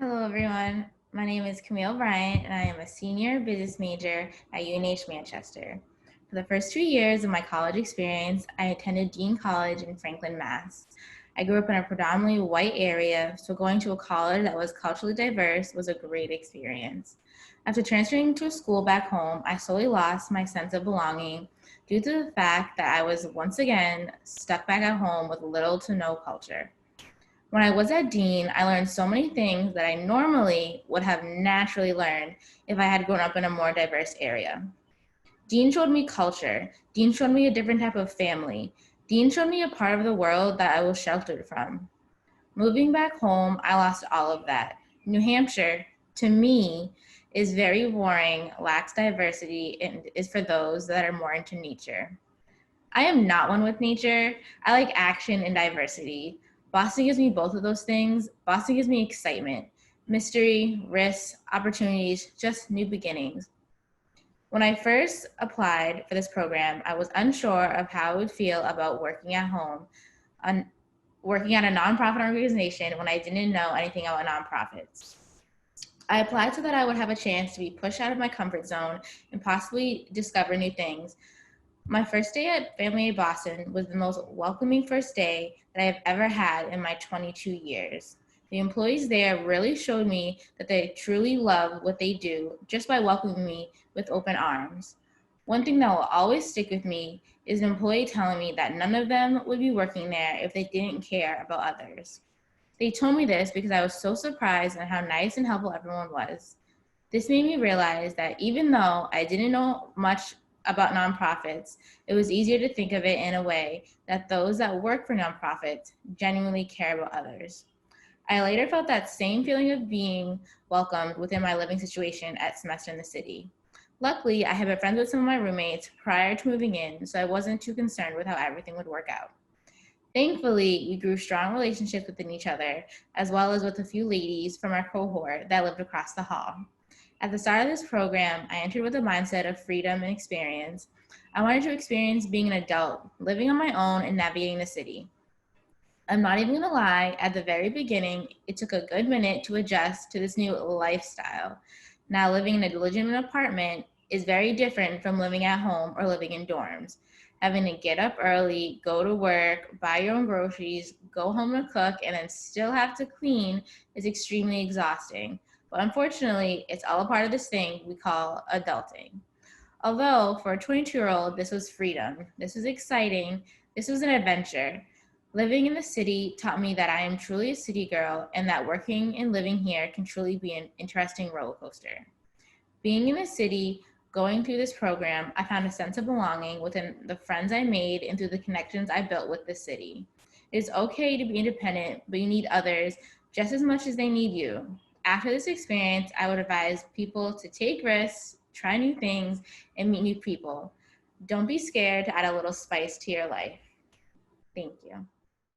Hello, everyone. My name is Camille Bryant, and I am a senior business major at UNH Manchester. For the first 2 years of my college experience, I attended Dean College in Franklin, Mass. I grew up in a predominantly white area, so going to a college that was culturally diverse was a great experience. After transferring to a school back home, I slowly lost my sense of belonging due to the fact that I was once again stuck back at home with little to no culture. When I was at Dean, I learned so many things that I normally would have naturally learned if I had grown up in a more diverse area. Dean showed me culture. Dean showed me a different type of family. Dean showed me a part of the world that I was sheltered from. Moving back home, I lost all of that. New Hampshire, to me, is very boring, lacks diversity, and is for those that are more into nature. I am not one with nature. I like action and diversity. Boston gives me both of those things. Boston gives me excitement, mystery, risks, opportunities, just new beginnings. When I first applied for this program, I was unsure of how I would feel about working at home, working at a nonprofit organization when I didn't know anything about nonprofits. I applied so that I would have a chance to be pushed out of my comfort zone and possibly discover new things. My first day at Family Aid Boston was the most welcoming first day that I have ever had in my 22 years. The employees there really showed me that they truly love what they do just by welcoming me with open arms. One thing that will always stick with me is an employee telling me that none of them would be working there if they didn't care about others. They told me this because I was so surprised at how nice and helpful everyone was. This made me realize that even though I didn't know much about nonprofits, it was easier to think of it in a way that those that work for nonprofits genuinely care about others. I later felt that same feeling of being welcomed within my living situation at Semester in the City. Luckily, I had been friends with some of my roommates prior to moving in, so I wasn't too concerned with how everything would work out. Thankfully, we grew strong relationships within each other, as well as with a few ladies from our cohort that lived across the hall. At the start of this program, I entered with a mindset of freedom and experience. I wanted to experience being an adult, living on my own and navigating the city. I'm not even gonna lie, at the very beginning, it took a good minute to adjust to this new lifestyle. Now, living in a legitimate apartment is very different from living at home or living in dorms. Having to get up early, go to work, buy your own groceries, go home to cook, and then still have to clean is extremely exhausting. But unfortunately, it's all a part of this thing we call adulting. Although for a 22-year-old, this was freedom, this was exciting, this was an adventure. Living in the city taught me that I am truly a city girl and that working and living here can truly be an interesting roller coaster. Being in the city, going through this program, I found a sense of belonging within the friends I made and through the connections I built with the city. It is okay to be independent, but you need others just as much as they need you. After this experience, I would advise people to take risks, try new things, and meet new people. Don't be scared to add a little spice to your life. Thank you.